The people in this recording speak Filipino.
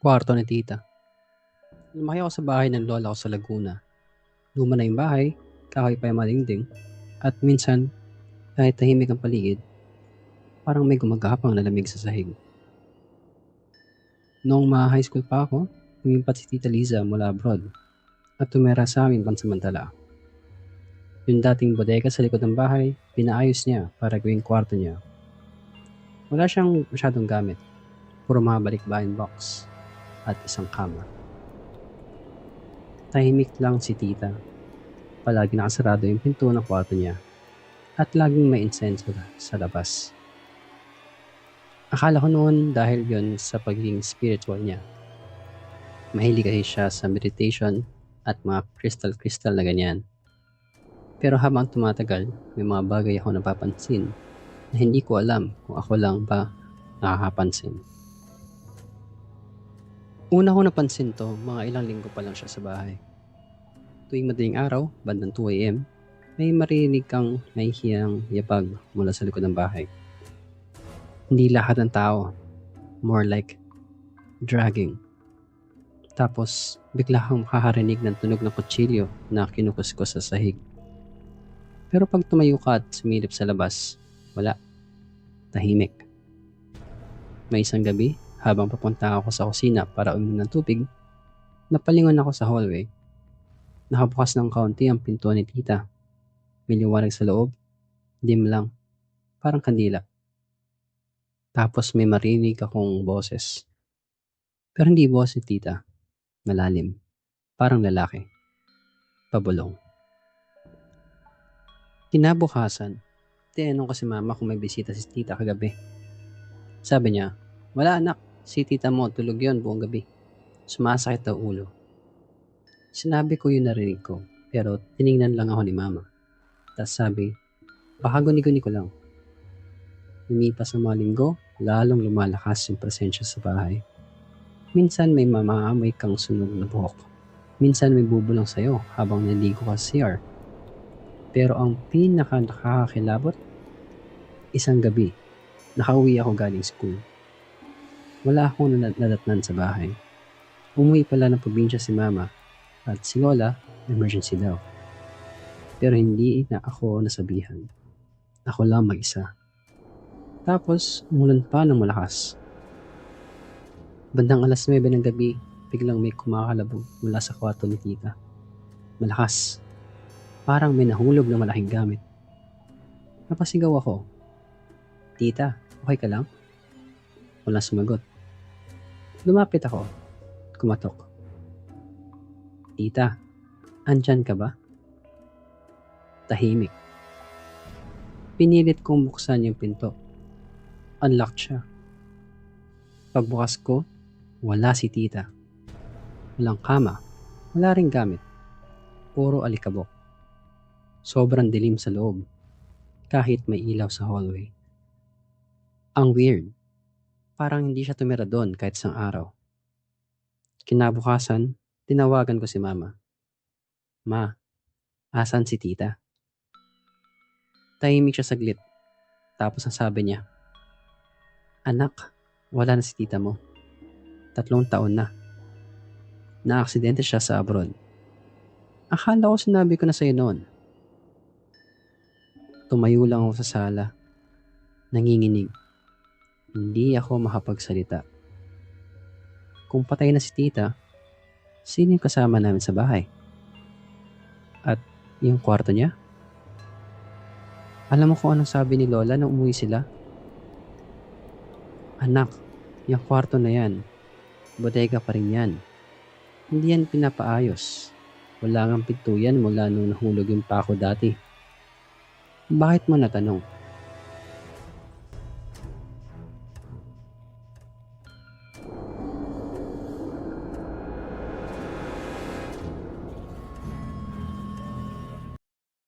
Kwarto ni tita. Lumaki ako sa bahay ng lola ko sa Laguna. Luma na yung bahay, kahoy pa yung malingding, at minsan, kahit tahimik ang paligid, parang may gumagapang na lamig sa sahig. Noong high school pa ako, lumipat si Tita Liza mula abroad at tumira sa amin pansamantala. Yung dating bodega sa likod ng bahay, pinaayos niya para gawing kwarto niya. Wala siyang masyadong gamit, puro mga balikbayan box at isang kama. Tahimik lang si tita. Palagi nakasarado yung pinto ng kwarto niya at laging may insenso sa labas. Akala ko noon dahil yon sa pagiging spiritual niya. Mahilig kasi siya sa meditation at mga crystal na ganyan. Pero habang tumatagal, may mga bagay ako napapansin na hindi ko alam kung ako lang ba nakakapansin. Una ko napansin to, mga ilang linggo pa lang siya sa bahay. Tuwing madaling araw, bandang 2 a.m., may marinig kang mahihiyang yapag mula sa likod ng bahay. Hindi lahat ng tao, more like dragging. Tapos, bigla kang makakarinig ng tunog ng kutsilyo na kinukuskus sa sahig. Pero pag tumayo ka at sumilip sa labas, wala. Tahimik. May isang gabi, habang papunta ako sa kusina para uminom ng tubig, napalingon ako sa hallway. Nakabukas ng kaunti ang pinto ni tita. May liwanag sa loob, dim lang, parang kandila. Tapos may marinig akong boses. Pero hindi boses ni tita, malalim, parang lalaki, pabulong. Kinabukasan, tinanong ko si mama kung may bisita si tita kagabi. Sabi niya, wala anak, si tita mo tulog yon buong gabi. Sumasakit daw ulo. Sinabi ko yung narinig ko, pero tiningnan lang ako ni mama. Tapos sabi, baka guni-guni ko lang. Lumipas ang mga linggo, lalong lumalakas yung presensya sa bahay. Minsan may mamaamoy kang sunog na buhok. Minsan may bubulong sa'yo habang naligo ka sa CR. Pero ang pinaka nakakakilabot, isang gabi, nakauwi ako galing school. Wala akong nadatnan sa bahay. Umuwi pala ng probinsya si mama at si lola, emergency daw. Pero hindi na ako nasabihan. Ako lang mag-isa. Tapos, umulan pa ng malakas. Bandang 9:00 ng gabi, biglang may kumakalabog mula sa kwarto ni tita. Malakas. Parang may nahulog na malaking gamit. Napasigaw ako. Tita, okay ka lang? Walang sumagot. Lumapit ako. Kumatok. Tita, andyan ka ba? Tahimik. Pinilit kong buksan yung pinto. Unlocked siya. Pagbukas ko, wala si tita. Walang kama. Wala ring gamit. Puro alikabok. Sobrang dilim sa loob. Kahit may ilaw sa hallway. Ang weird. Parang hindi siya tumira doon kahit isang araw. Kinabukasan, tinawagan ko si mama. Ma, asan si tita? Tahimik siya saglit. Tapos ang sabi niya, anak, wala na si tita mo. 3 taon na. Na-aksidente siya sa abroad. Akala ko sinabi ko na sa'yo noon. Tumayo lang ako sa sala. Nanginginig. Hindi ako makapagsalita. Kung patay na si tita, sino yung kasama namin sa bahay? At yung kwarto niya? Alam mo kung anong sabi ni Lola nung umuwi sila? Anak, yung kwarto na yan, bodega pa rin yan. Hindi yan pinapaayos. Wala ngang pinto yan mula nung nahulog yung pako dati. Bakit mo natanong?